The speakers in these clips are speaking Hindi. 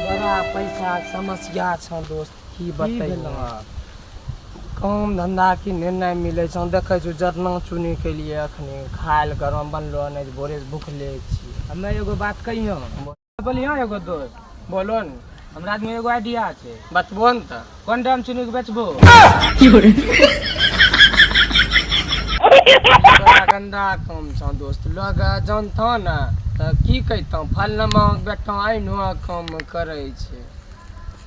बड़ा पैसा समस्या छ दोस्त की बतैलौ काम धंधा की निर्णय मिले छ देखै छु जरना चुनी के लिए अखनी खाइल गरम बनलो नहीं भोरे से भूखले छी हमें एगो बात कहियो बोलियो एगो दोस्त बोलो न हमरा आदमी एगो आइडिया छै बतबो न त कोन दाम चुनी के बेचबो बड़ा गंदा काम छ दोस्त लोग जानतो न त की कहतो फलनमा बेटा आइनो काम करे छै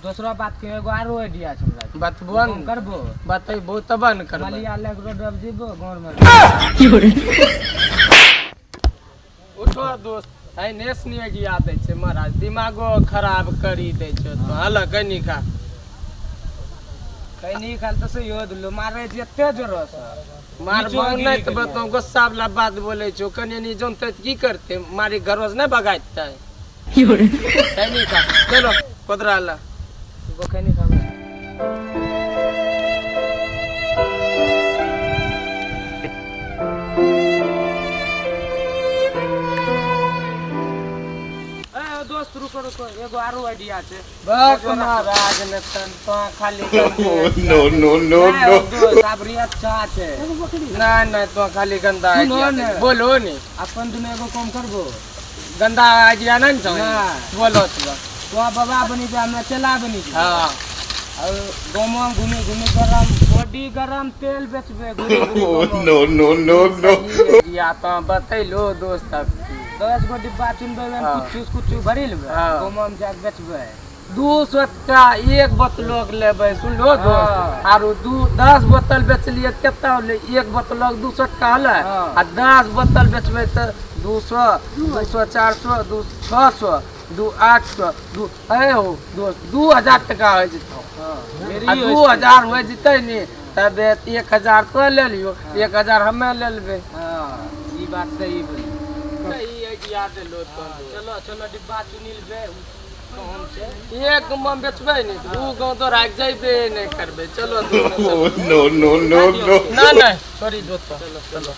दूसरा बात के एगो आरो आइडिया छै हमरा बतबो न करबो बतैबो तब न करबो मलिया लेक रोड पर जीबो गांव में उठो दोस्त आई नेशनी आइडिया दै छै महाराज दिमागो खराब करी दै छै तो हला कनी खा कहीं खाल तो सही हो दुलो मारे छै एते जोर से मारबो नहीं तो बताओ गुस्सा वाला बात बोले छो कनी नहीं जानते की करते मारी घरों से नहीं भगाते कनी खा चलो कोदरा ला वो कहीं खावे दोस्त रुको रुको एगो आरो आइडिया छै बस महाराज ने तन तो खाली नो नो नो नो दोस्त आबरी अच्छा छै नहीं तो खाली गंदा आइडिया बोलो नी अपन दुने एगो काम करबो गंदा आइडिया नहीं छ बोलो तो बाबा बनी जा हमरा चला बनी जा हां और गांव में घूमे घूमे गरम बॉडी गरम तेल बेचबे नो नो नो नो या तो बतैलो दोस्त 10 गो डिब्बा चुनबे में कुछ भरी लेबे गांव में जाके बेचबे 200 का एक बोतल लेबै सुनो दोस्त आरो 10 बोतल बेचलिए केतना होले एक बोतल 200 का होले आ 10 बोतल बेचबै त 200 200 400 600 800 ए हो दोस्त 2000 टका हो जतो आ 2000 हो जते नी तब 1000 तो ले लियो 1000 हमें ले लेबै हां ई बात सही बोली सही आइडिया देलो तो चलो चलो डिब्बा चुनी लेबे काम से एक में बेचबै नी दू गांव तो राख जइबे नहीं करबे चलो नो नो नो नो ना नहीं सॉरी दोस्त चलो चलो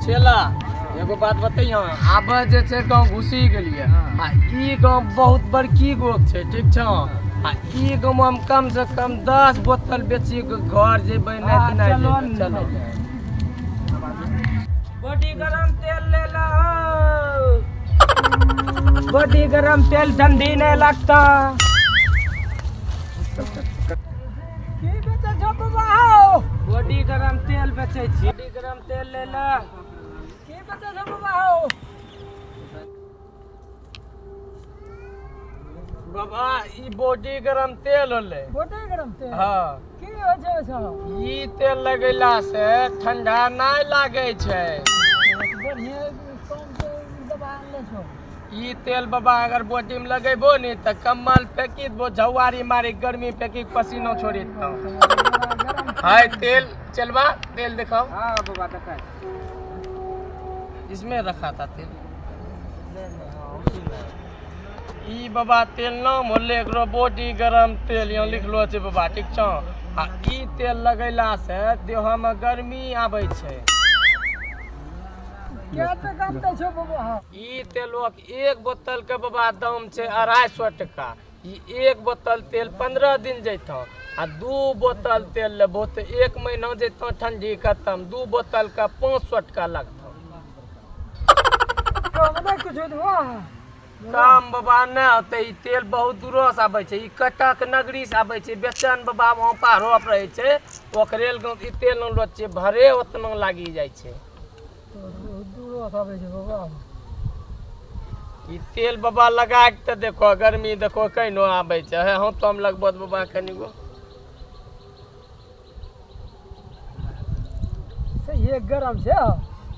चला एगो बात बतैयो आब जे छै गांव घुसी गेलिए आ ई गांव बहुत बड़की गोक छै ठीक छ आ ई गांव में हम कम से कम 10 बोतल बेची घर जेबै नहीं त नहीं चलो बॉडी गरम तेल ले ला बॉडी गरम तेल ठंडी नहीं लगता की बेचे छो बाबा हो बॉडी गरम तेल बेचे छी बॉडी गरम तेल ले ला की बेचे छो बाबा हो बाबा ई बॉडी गरम तेल होले बॉडी गरम तेल हां की हो छै सो ई तेल लगैला से ठंडा नहीं लागे छै बढ़िया कम से दबा ले छो ई तेल बाबा अगर बॉडी में लगेबो नी त कम्मल फेंकी दो झवारी मारी गर्मी फेंकी पसीना छोड़ी दो हाय तेल चलवा तेल दिखाओ हां बाबा देखा इसमें रखा था तेल ई बाबा तेल नाम होले एकरो बॉडी गरम तेल यहाँ लिखलो छै बाबा ठीक छ आ ई तेल लगैला से देह में गर्मी आबै छै क्या पे काम दे छो बाबा ई तेलो एक बोतल के बाबा दाम छै 250 टका ई एक बोतल तेल 15 दिन जैतो आ 2 बोतल तेल लेबो तो 1 महीना जैतो ठंडी खत्म 2 बोतल का 500 टका लगतो कम दे कुछ दो काम बाबा नहीं होते ई तेल बहुत दूरो से आबै छै ई कटक नगरी से आबै छै बेचन बाबा वहां पारो पर रहे छै ओकरे ई तेल लो छै भरे ओतना लागी जाय छै दूरो से आबै छै बाबा ई तेल बाबा लगा के त देखो गर्मी देखो कैनो आबै छै हे हम तो हम लगबो बाबा कनी गो से ये गरम छै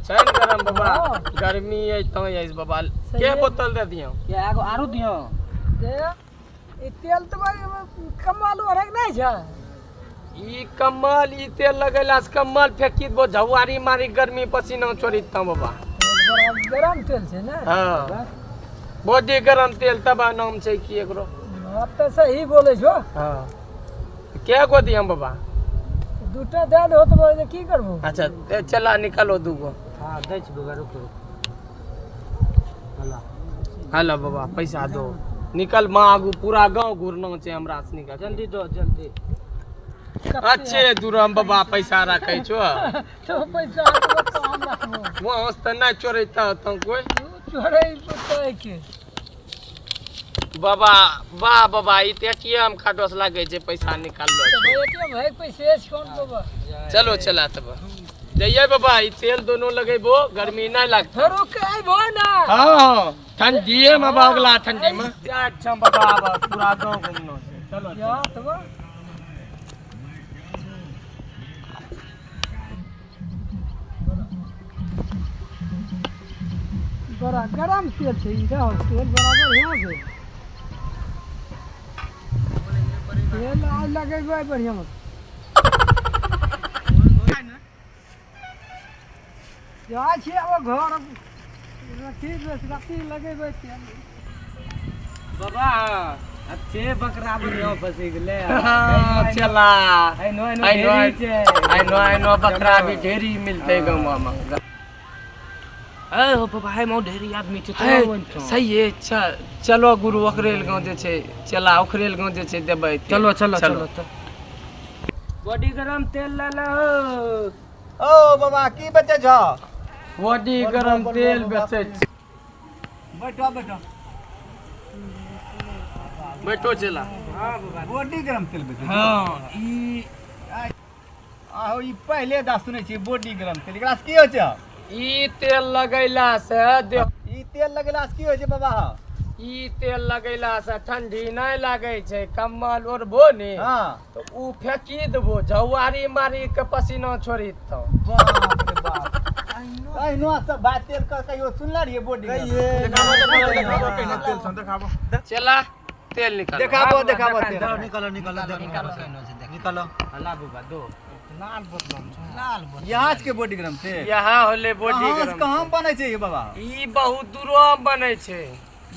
छैन गरम बाबा गर्मी है तो है बाबा के बोतल दे दियो ये एगो आरो दियो दे ई तेल तो कमाल रख नहीं छै ई कमल ई तेल लगैला से कमल फेंकी दो झवारी मारी गर्मी पसीना छोड़ी त बाबा बड़ा गरम तेल छै ने हाँ बॉडी गरम तेल तबा नाम छै कि एकरो बात तऽ सही बोलै छो हाँ क्या गो दियम बाबा दूटा दे दहो तऽ की करबो अच्छा ते चला निकालो दूगो हाँ दै छी बाबा रुक हेलो बाबा पैसा दो निकल मागू पूरा गांव घूरना छै हमरा से निकल जल्दी दो जल्दी अच्छे दूरम बाबा पैसा रखै छो तो पैसा तो हम रखबो वहाँ से त नहीं चोरैता तो कोई चोरै पुतै के बाबा वाह बाबा ई ते एटीएम कार्ड से लागे छै पैसा निकाल लो तो एटीएम है पैसे कौन बाबा चलो चला तब जइए बाबा ई तेल दोनों लगेबो गर्मी नहीं लगता रुक आइबो ना हां ठंडी में बाबा अगला ठंडी में अच्छा बाबा पूरा गांव घूमनो छै चलो या तब बड़ा गरम तेल छै ई तेल बराबर यहाँ छै तेल आज लगेबै बढ़िया मत जाइ छी अब घर रखी लगेबै तेल बाबा अच्छे बकरा बढ़िया फंसी गेले चला आई नो बकरा भी ढेरी मिलते गांव में हो बाबा है मौ ढेरी आदमी छै सही है चलो गुरु ओकरेल गांव जे छै चला ओकरेल गांव जे छै देबै चलो चलो चलो बॉडी गरम तेल ले ले ओ बाबा की बेचे छ बॉडी गरम तेल बेचै छै बैठो बैठो बैठो चला हां बाबा बॉडी गरम तेल बेचे हां ई आहो ई पहले दा सुनै छी बॉडी गरम तेल एकरा से की होय छै ई तेल लगैला से ई तेल लगेला से की होय छै बाबा ई तेल लगैला से ठंडी नहीं लागे छै कम्बल ओढ़बो ने हां तो ऊ फेंकी देबो झौवारी मारी के पसीना छोड़ी तो बाप रे बाप आइनो सब बात तेल का कहियो सुनला रे बॉडी देखाबो तेल सन देखाबो चला तेल निकाल देखाबो देखाबो तेल निकालो निकालो हला बाबा दो यहाँ के बॉडी गरम तेल यहाँ होले बॉडी गरम कहां बनै छै ये बाबा ई बहुत दूरो बनै छै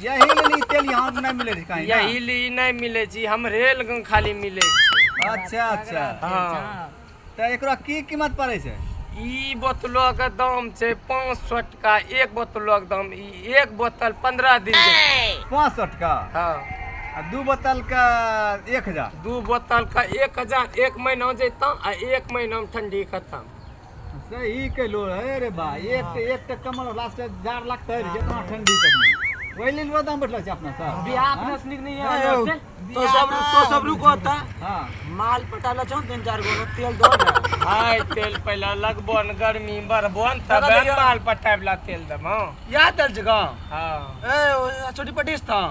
यही लेल तेल यहाँ नहीं मिले छै कहीं यही ली नहीं मिले छै हम रेल गं खाली मिले छै अच्छा अच्छा हां त एकरा की कीमत पड़ै छै ई बोतलो के दाम छै 500 टका एक बोतलो के दाम ई एक बोतल 15 दिन के 500 टका हां आ दू बोतल का 1000 दू बोतल का 1000 एक महीना जेता आ एक महीना में ठंडी खत्म सही कहलो है रे भाई एक कमल लास्ट जार लगता है जितना ठंडी तक वही लेल वो दाम बैठल छै अपना सब बियाह अपना सनिक नहीं है तो सब रुको ता हां माल पटाला छौ 3-4 गो तेल दो ना हाय तेल पहले लगबो न गर्मी बढ़बो न तब माल पटावला तेल देबो या तेल जगह हां ए छोटी पटीस था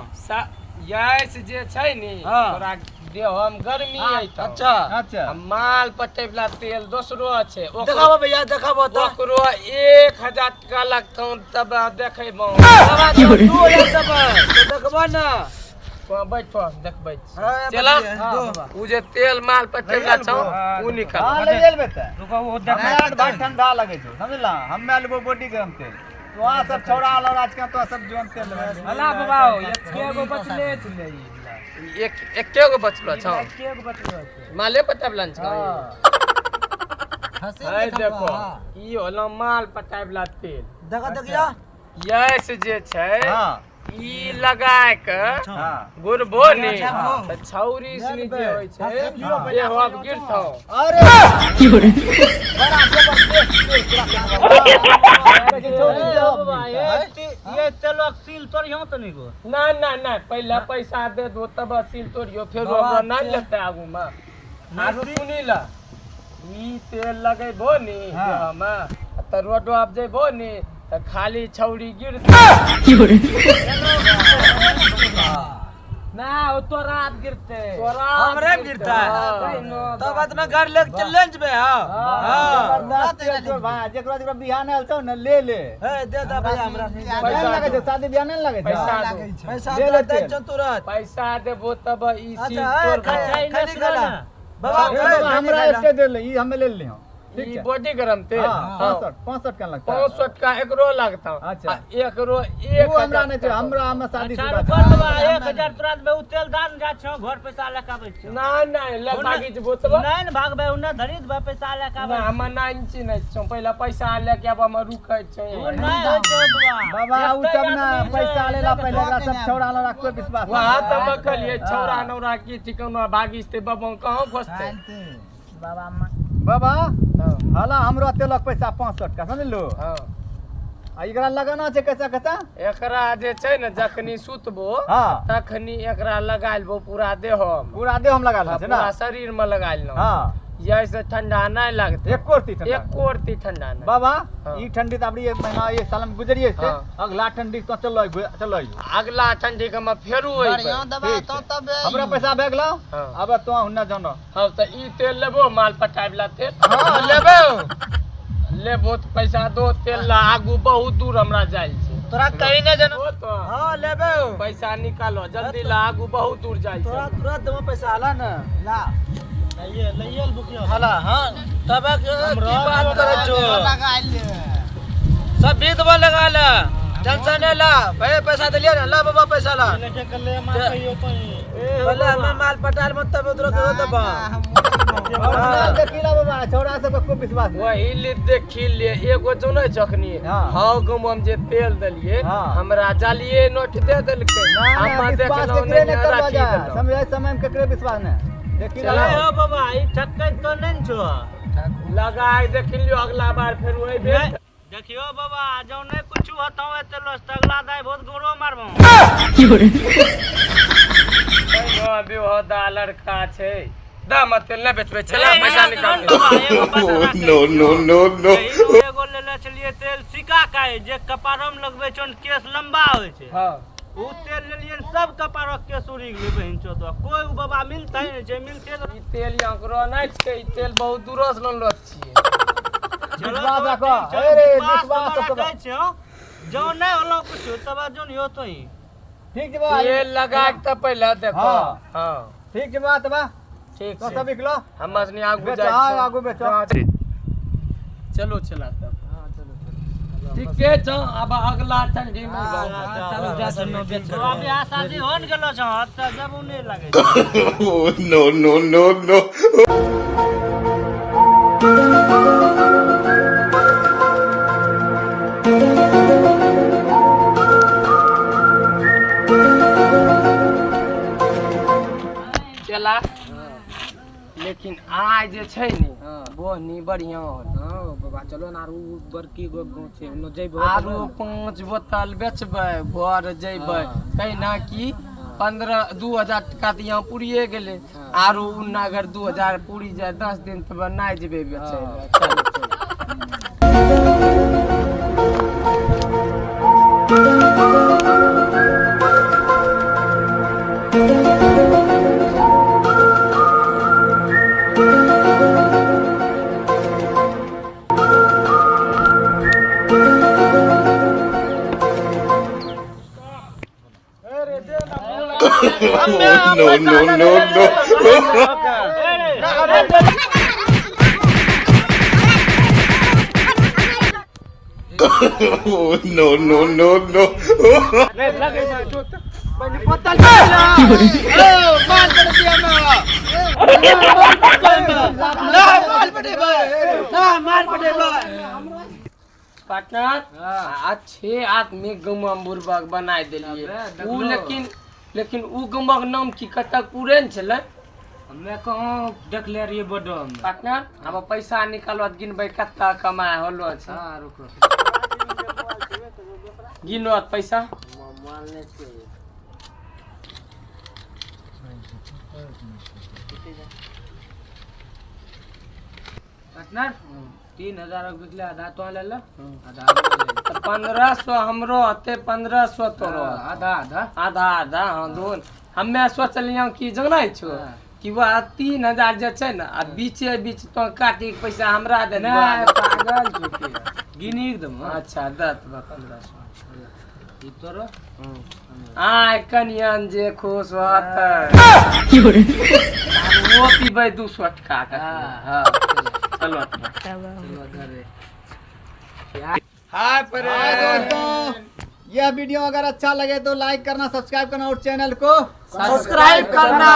यस जे छै नी हाँ। तोरा देह हम गर्मी है त अच्छा अच्छा माल पटेवला तेल दोसरो छै देखाबो भैया देखाबो तो ओकरो 1000 टका लगतौ तब देखेबो बाबा 2000 देबै तो देखबो ना बैठो देखबै हाँ, चला हाँ, उ जे तेल माल पटेवला छौ उ निकाल हां ले लेबे त रुको वो हमरा भाई ठंडा लगे छै समझला हम्मे लेबो बॉडी गरम तेल तो वहां सब छौड़ा वाला राज का तो सब जोन तेल हला बाबा एक गो बचले छले एके गो बचलो छौ एक गो बचले माले पटेवला छौ हाय देखो ई होला माल पटावला तेल देखा देखिया यस जे छै हां ई लगाय के हां गुरबो ने त छौरी सनी जे होय छै ये हो गिरथौ अरे बड़ा जबरदस्त ये तेलक सील पर यहां त नहीं गो ना ना ना पहले पैसा दे दो तब सील तोड़ियो फिर ओकरा ना लेते आगू में आगू सुनी ला ई तेल लगेबो नी देह में त रोडो आप जेबो नी त खाली छौरी गिरतौ ना वो तो रात गिरते तोरा हमरे गिरता है तो बात में घर ले चैलेंज में हां जबरदस्त भाई जेकरा जेकरा बिहान आयल छौ न ले ले दे दा भैया हमरा पैसा लगे छै शादी बियाह नहीं लगे छै पैसा दो। पैसा ले दे लेते। दे तुरंत पैसा देबो तब ई सील अच्छा तोड़ खाई नहीं गला बाबा हमरा एते दे ले ई हमें ले ले ठीक ई है बॉडी गरम तेल हाँ 65 का लगता है 65 का एकरो लगता अच्छा। एकरो वो हमरा नहीं छै हमरा में शादी चार शुदा रुपया देबा 1000 तुरंत में उ तेल दान जा छ घर पैसा लेके आबै छ ना नहीं ले भागी जे बोतबा नहीं न भागबे उन्ने धरी देबे पैसा लेके आबै ना हम ना इंची नहीं छ पहला पैसा लेके अब हम रुकै छै उ नहीं होय छ बाबा उ सब ना पैसा लेला पहले एकरा सब छौड़ा लड़ा कोई विश्वास वहां त बकलिए छौरा नौरा की ठिकाना भागिस्ते बाबा कहां फसते बाबा हाला हमरा तेलक पैसा 65 का समझलो हां आ एकरा लगाना छै कैसा कैसा एकरा जे छै ने जखनी सुतबो हाँ तखनी एकरा लगाइल बो पूरा देह पूरा देह हम लगा लै छै ना पूरा शरीर में लगाइल न हां जैसे ठंडा नहीं लगते एक कोरती ठंडा एक कोरती ठंडा नहीं बाबा हाँ। ई ठंडी त अबरी एक महीना ये साल में गुजरिए से हाँ। अगला ठंडी तो चलो अगला ठंडी के में फेरू होई हमरा पैसा भे गेलो हाँ। अब तो हुन्ना जानो हां त ई तेल लेबो माल पटाइबला तेल हाँ। लेबो लेबो त पैसा दो तेल ला आगू बहुत दूर हमरा जाइल छै तोरा कहीं न जनो तो हां लेबे पैसा निकालो जल्दी ला आगू बहुत दूर जाइल छै तोरा तुरंत देबो पैसा आला न ला लइयल बुकियो हाला हां तबे की बात करे छो लगा ले सब भी दबा लगा ले टेंशन नहीं ला भाई पैसा दे लिया ना ला बाबा पैसा ला लेके कर ले माल कहियो भले हमें माल पटाल मत तब उधर करो दबा देखिला बाबा छोड़ा सब को विश्वास नहीं वही ले देखी ले एगो जो नहीं चखनी हाँ। हाउ गम हम जे तेल दलिए हाँ। हमरा जालिए नोट दे देलकै हम विश्वास देखलो केकरे नहीं ने करवा राखी जा देलौ समय समय में केकरे विश्वास नहीं देखिला चले हो बाबा ई ठक्कै तो नहीं छो लगाई देख लियो अगला बार फिर वही भेल देखियो बाबा जो नहीं कुछ होतो है तो लस तगला दाई बहुत गोरो मारबो भी हो दा लड़का छै दा मत तेल न बेचबे चला पैसा निकाल नो नो नो नो एगो लेले छलिए तेल सिका काहे जे कपारम लगबे छन केस लंबा होय छै हां उ तेल लेलियन सब कपारक केस उड़ी गेलै बहिन चोदवा कोई उ बाबा मिलतै नै जे मिलते ई तेल यकरो नहीं छै ई तेल बहुत दूर से लनलो छिए विश्वास रखो अरे विश्वास तो तो छै जो नहीं होलो कुछ तब जोन हो तो ही ठीक है बा तेल लगा के त पहले देखो हाँ। हां ठीक है बात बा ठीक तो छै सब निकलो हम असनी आगू बेचो जाय हाँ आगू बेचो चलो चला तब ठीक है छ अब अगला ठंडी में चलो जा सुनो बेच तो अभी आ शादी होन गेलो छ त जब उ नहीं लागे नो नो नो नो चला लेकिन आज जे छै नी बोहनी बढ़िया हां बाबा चलो ना आरू बड़की गो गांव छै न जइबो आरू 5 बोतल बेचबै घर जइबै कहिना की 2000 टका त यहाँ पूरिए गेलै आरू उन्ना अगर 2000 पूरी जाए 10 दिन तब नहीं जेबे बेचै ले चलो no no no no no no no no partner अच्छे आदमी गम बुर्बक बनाय देलिए उ लेकिन उ गमक नाम की कतक पूरे न छले हमें कहां देखले रहिए बडम पार्टनर अब पैसा निकालो गिनबै कत्ता कमाय होलो छै हां रुको गिनो पैसा पार्टनर 3000 बिकले आधा तो ले ले आधा 1500 हमरो अते 1500 तोरो आधा आधा आधा आधा हाँ दोन हमे सोचलियो कि जानै छो कि वह 3000 जे छै न आ बीचे बीच तो काटी के पैसा हमरा दे ना पागल छो के गिनी एकदम अच्छा दत 1500 ई तोरो आय कनियन जे खुश होत वो पीबै 200 टका का हां चलो हाय दोस्तों, यह वीडियो अगर अच्छा लगे तो लाइक करना, सब्सक्राइब करना और चैनल को सब्सक्राइब करना।